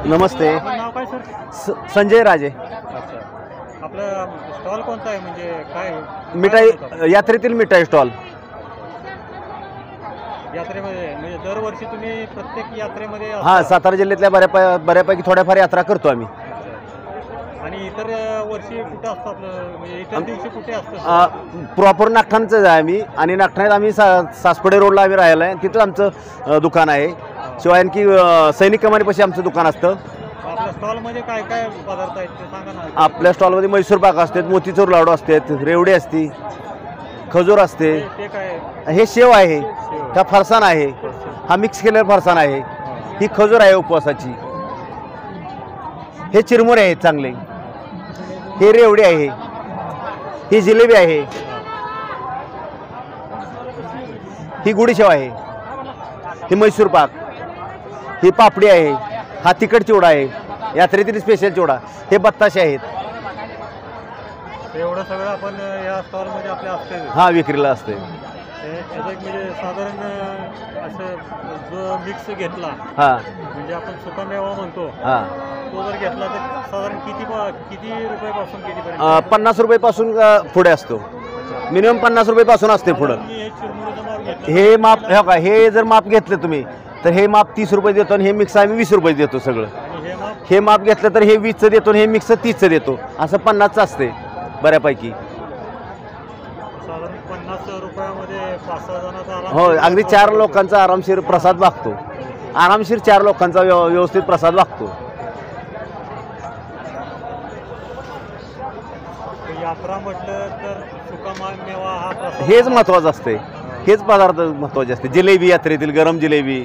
नमस्ते. नाव काय सर? संजय राजे. अच्छा, आपला स्टॉल कोणता आहे, म्हणजे काय मिठाई यात्रेतील मिठाई स्टॉल. यात्रेमध्ये म्हणजे दरवर्षी तुम्ही प्रत्येक यात्रेमध्ये हां, सातारा जिल्ह्यातल्या बऱ्यापैकी थोड्याफार यात्रा करतो आम्ही. आणि इतर वर्षी कुठे असतं आपलं, म्हणजे इतर दिवशी कुठे असतं? प्रॉपर नागठाणचं आहे आम्ही, आणि नागठाण्यात आम्ही सासपडे रोडला आम्ही राहिलो आहे. तिथं आमचं दुकान आहे. शिवाय आणखी सैनिक कमानीपाशी आमचं दुकान असतं. आपल्या स्टॉलमध्ये काय काय पदार्थ आहेत ते सांगा ना. आपल्या स्टॉलमध्ये मैसूर पाक असतात, मोतीचूर लाडू असतात, रेवडी असते, खजूर असते. ते काय? हे शेव आहे, हा फरसाण आहे, हा मिक्स केलेला फरसाण आहे, ही खजूर आहे उपवासाची, हे चिरमुरे आहेत चांगले, हे रेवडी आहे, ही जिलेबी आहे, ही गुडीशेव आहे, ही मैसूर पाक, ही पापडी आहे, हा तिखट चिवडा आहे, यात्रेतील स्पेशल चिवडा, हे बत्ताशे आहेत. एवढं सगळं आपण या स्टॉलमध्ये आपल्या असते. हा, विक्रीला असते. म्हणजे साधारण असं जो मिक्स घेतला, हा म्हणजे आपण सुकामेवा म्हणतो, हा, तो जर घेतला तर साधारण किती रुपयापासून कितीपर्यंत? 50 रुपयापासून पुढे असतो. मिनिमम 50 रुपयापासून असते पुढं. हे माप हे जर माप घेतलं तुम्ही तर हे माप 30 रुपये देतो, आणि हे मिक्स आम्ही 20 रुपये देतो सगळं. हे माप घेतलं तर हे 20चं देतो, आणि हे मिक्स 30चं देतो. असं 50चं असते बऱ्यापैकी. साधारण 50 रुपयामध्ये 5-6 जणांचा. हो, अगदी 4 लोकांचा आरामशीर प्रसाद भागतो. आरामशीर 4 लोकांचा व्यवस्थित प्रसाद भागतो. यात्रा म्हटलं तर सुकामेवा हा प्रसाद हेच महत्त्वाचं असते. हेच पदार्थ महत्त्वाचे असते. जिलेबी, यात्रेतील गरम जिलेबी,